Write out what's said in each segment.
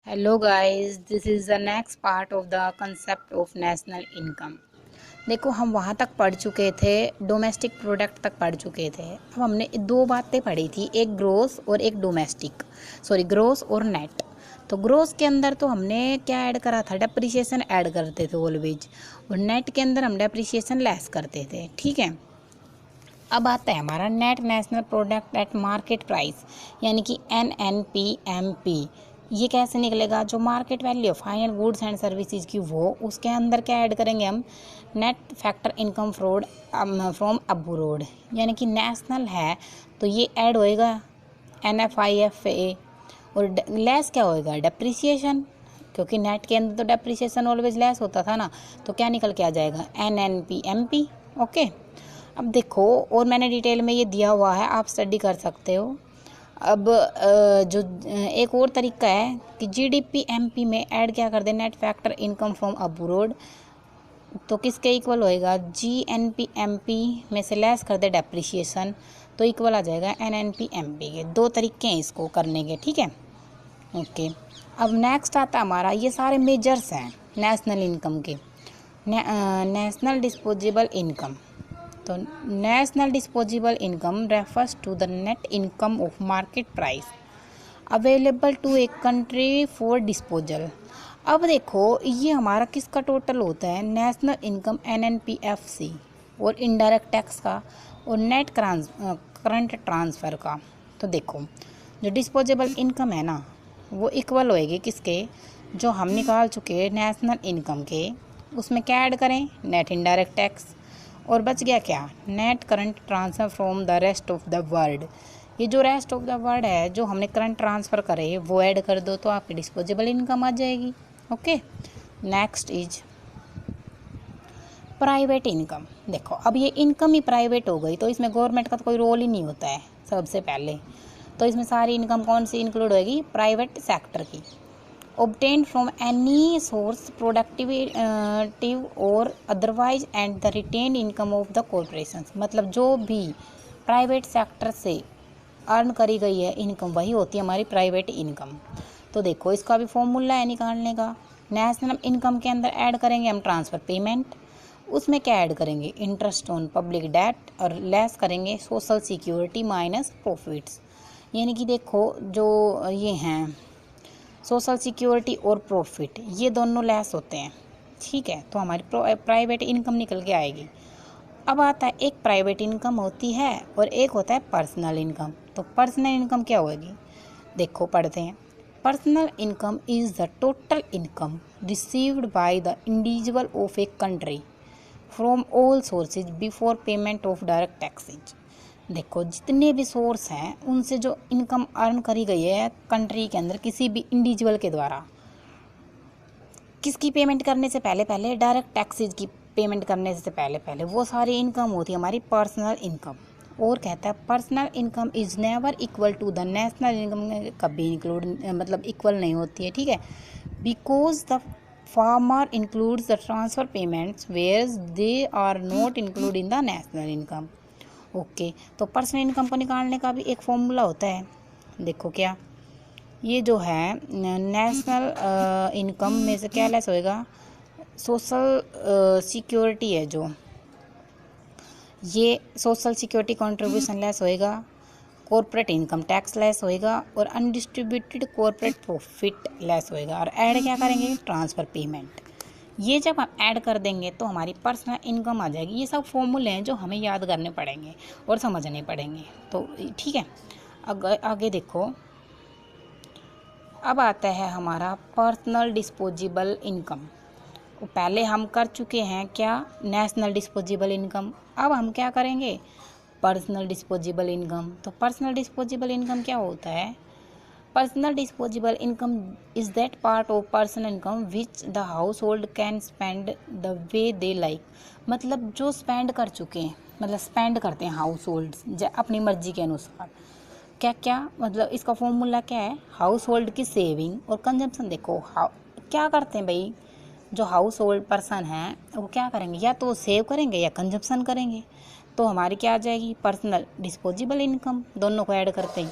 Hello guys, this is the next part of the concept of national income। देखो हम वहाँ तक पढ़ चुके थे, डोमेस्टिक प्रोडक्ट तक पढ़ चुके थे। अब हमने दो बातें पढ़ी थी, एक ग्रोस और एक डोमेस्टिक, ग्रोस और नेट। तो ग्रोस के अंदर तो हमने क्या ऐड करा था, डेप्रिसिएशन ऐड करते थे ऑलवेज, और नेट के अंदर हम डेप्रिसिएशन लेस करते थे। ठीक है, अब आता है हमारा net national product at market price, यानी कि NNPMP। ये कैसे निकलेगा, जो market value of final goods and services की वो, उसके अंदर क्या ऐड करेंगे हम, net factor income fraud from abroad, यानी कि नेशनल है तो ये ऐड होएगा NFIFA, और लेस क्या होएगा, डेप्रिसिएशन, क्योंकि नेट के अंदर तो डेप्रिसिएशन ऑलवेज लेस होता था ना, तो क्या निकल के आ जाएगा, NNPMP। ओके, अब देखो, और मैंने डिटेल में ये दिया हुआ है, आप स्टडी कर सकते हो। अब जो एक और तरीका है कि GDP-MP में ऐड क्या कर दे, net factor income from abroad, तो किसके इक्वल होएगा, GNP-MP में से लेस कर दे डेप्रिसिएशन, तो इक्वल आ जाएगा NNP-MP के। दो तरीके हैं इसको करने के। ठीक है, ओके। अब नेक्स्ट आता हमारा, ये सारे मेजर्स हैं नेशनल इनकम के। नेशनल डिस्पोजेबल इनकम, तो national disposable income refers to the net income of market price available to a country for disposal. अब देखो, ये हमारा किसका टोटल होता है, नेशनल इनकम NNPFC, और इनडायरेक्ट टैक्स का, और नेट करंट ट्रांसफ़र का। तो देखो, जो डिस्पोजेबल इनकम है ना, वो इक्वल होएगी किसके, जो हम निकाल चुके हैं नेशनल इनकम के, उसमें क्या ऐड करें, नेट इनडायरेक्ट टैक्स, और बच गया क्या, net current transfer from the rest of the world. ये जो रेस्ट ऑफ द वर्ल्ड है, जो हमने करंट ट्रांसफ़र करे, वो ऐड कर दो तो आपकी डिस्पोजेबल इनकम आ जाएगी। Okay, next is private income. देखो, अब ये इनकम ही प्राइवेट हो गई, तो इसमें गवर्नमेंट का तो कोई रोल ही नहीं होता है सबसे पहले। तो इसमें सारी इनकम कौन सी इंक्लूड होएगी, प्राइवेट सेक्टर की। obtained from any source productive or otherwise and the retained income of the corporations। मतलब जो भी प्राइवेट सेक्टर से अर्न करी गई है इनकम, वही होती है हमारी प्राइवेट इनकम। तो देखो, इसका भी फॉर्मूला है निकालने का। नेशनल इनकम के अंदर ऐड करेंगे हम ट्रांसफ़र पेमेंट, उसमें क्या ऐड करेंगे, इंटरेस्ट ऑन पब्लिक डेट, और लेस करेंगे सोशल सिक्योरिटी माइनस प्रॉफिट्स। यानी कि देखो, जो ये हैं सोशल सिक्योरिटी और प्रॉफिट, ये दोनों लेस होते हैं। ठीक है, तो हमारी प्राइवेट इनकम निकल के आएगी। अब आता है, एक प्राइवेट इनकम होती है और एक होता है पर्सनल इनकम। तो पर्सनल इनकम क्या होगी, देखो पढ़ते हैं। Personal income is the total income received by the individual of a country from all sources before payment of direct taxes. देखो, जितने भी सोर्स हैं उनसे जो इनकम अर्न करी गई है कंट्री के अंदर किसी भी इंडिविजुअल के द्वारा, किसकी पेमेंट करने से पहले पहले, डायरेक्ट टैक्सेज की पेमेंट करने से पहले पहले, वो सारी इनकम होती है हमारी पर्सनल इनकम। और कहता है, personal income is never equal to the national income, कभी इंक्लूड मतलब इक्वल नहीं होती है। ठीक है, because the farmer includes the transfer payments where they are not include in the national income. Okay, तो पर्सनल इनकम को निकालने का भी एक फॉर्मूला होता है। देखो क्या, ये जो है नेशनल इनकम में से क्या लेस होएगा, सोशल सिक्योरिटी है जो, ये सोशल सिक्योरिटी कंट्रीब्यूशन लेस होएगा, कॉर्पोरेट इनकम टैक्स लेस होएगा, और अनडिस्ट्रीब्यूटेड कॉर्पोरेट प्रॉफिट लेस होएगा। और ऐड क्या करेंगे, ट्रांसफ़र पेमेंट। ये जब हम ऐड कर देंगे तो हमारी पर्सनल इनकम आ जाएगी। ये सब फॉर्मूले हैं जो हमें याद करने पड़ेंगे और समझने पड़ेंगे। तो ठीक है, आगे देखो, अब आता है हमारा पर्सनल डिस्पोजेबल इनकम। पहले हम कर चुके हैं क्या, नेशनल डिस्पोजेबल इनकम। अब हम क्या करेंगे, पर्सनल डिस्पोजेबल इनकम। तो पर्सनल डिस्पोजेबल इनकम क्या होता है, personal disposable income is that part of personal income which the house hold can spend the way they like. मतलब जो स्पेंड कर चुके हैं, मतलब स्पेंड करते हैं हाउस होल्ड अपनी मर्जी के अनुसार। क्या क्या मतलब, इसका फॉर्मूला क्या है, हाउस होल्ड की सेविंग और कंजम्पशन। देखो, क्या करते हैं भाई, जो हाउस होल्ड पर्सन हैं वो क्या करेंगे, या तो सेव करेंगे या कंजम्पशन करेंगे। तो हमारी क्या आ जाएगी, पर्सनल डिस्पोजेबल इनकम, दोनों को ऐड करते हैं।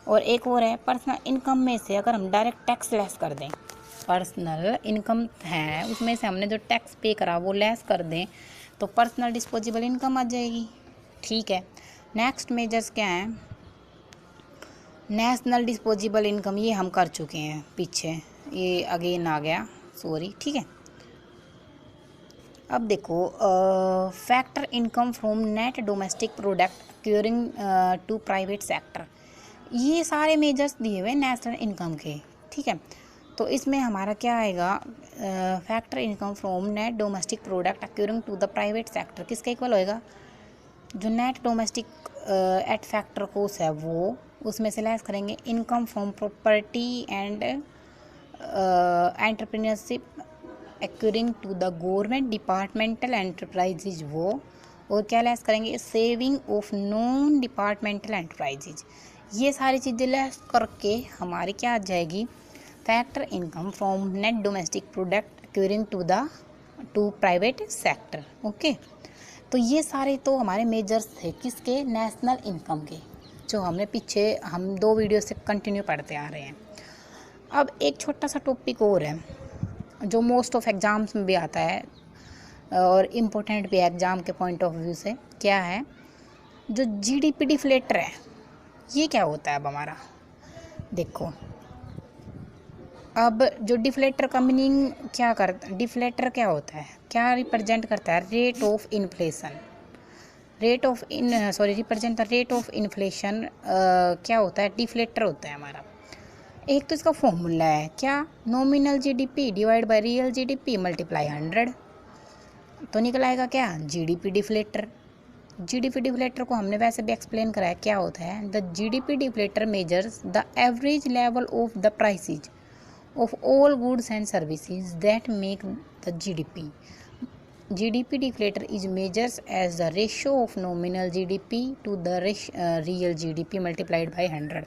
और एक और है पर्सनल इनकम में से अगर हम डायरेक्ट टैक्स लेस कर दें, पर्सनल इनकम है उसमें से हमने जो टैक्स पे करा वो लेस कर दें तो पर्सनल डिस्पोजेबल इनकम आ जाएगी। ठीक है, नेक्स्ट मेजर्स क्या हैं? नेशनल डिस्पोजेबल इनकम ये हम कर चुके हैं पीछे, ये अगेन आ गया, सॉरी। ठीक है, अब देखो factor income from net domestic product accruing to private sector, ये सारे मेजर्स दिए हुए नेशनल इनकम के। ठीक है, तो इसमें हमारा क्या आएगा? Factor income from net domestic product accruing to the private sector किसका इक्वल होएगा? जो नेट डोमेस्टिक एट फैक्टर कोर्स है वो, उसमें से लेस करेंगे income from property and entrepreneurship accruing to the government departmental enterprises वो, और क्या लेस करेंगे? Saving of non departmental enterprises. ये सारी चीज़ें लेस करके हमारी क्या आ जाएगी? Factor income from net domestic product accruing to private sector. Okay, तो ये सारे तो हमारे मेजर्स थे किसके? नेशनल इनकम के, जो हमने पीछे हम 2 वीडियो से कंटिन्यू पढ़ते आ रहे हैं। अब एक छोटा सा टॉपिक और है जो मोस्ट ऑफ एग्ज़ाम्स में भी आता है और इम्पोर्टेंट भी है एग्ज़ाम के पॉइंट ऑफ व्यू से। क्या है? जो जीडीपी डिफ्लेटर है, ये क्या होता है? अब हमारा देखो, अब जो डिफ्लेटर का मीनिंग क्या करता है? डिफ्लेटर क्या होता है, क्या रिप्रेजेंट करता है? Rate of inflation, represent the rate of inflation. क्या होता है? डिफ्लेटर होता है हमारा। एक तो इसका फॉर्मूला है क्या? Nominal GDP divide by real GDP multiply 100, तो निकल आएगा क्या? GDP deflator. जीडीपी डिफ्लेटर को हमने वैसे भी एक्सप्लेन कराया क्या होता है। The GDP deflator measures the average level of the prices of all goods and services that make the GDP. GDP deflator is measures as the ratio of nominal GDP to the real GDP multiplied by 100।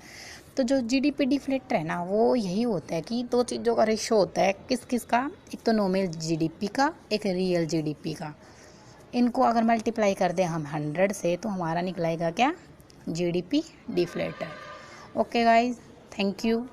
तो जो GDP deflator है ना, वो यही होता है कि 2 चीज़ों का रेशो होता है। किस किस का? एक तो नॉमिनल GDP का, एक रियल GDP का। इनको अगर मल्टीप्लाई कर दें हम 100 से तो हमारा निकलाएगा क्या? GDP deflator. Okay guys, thank you.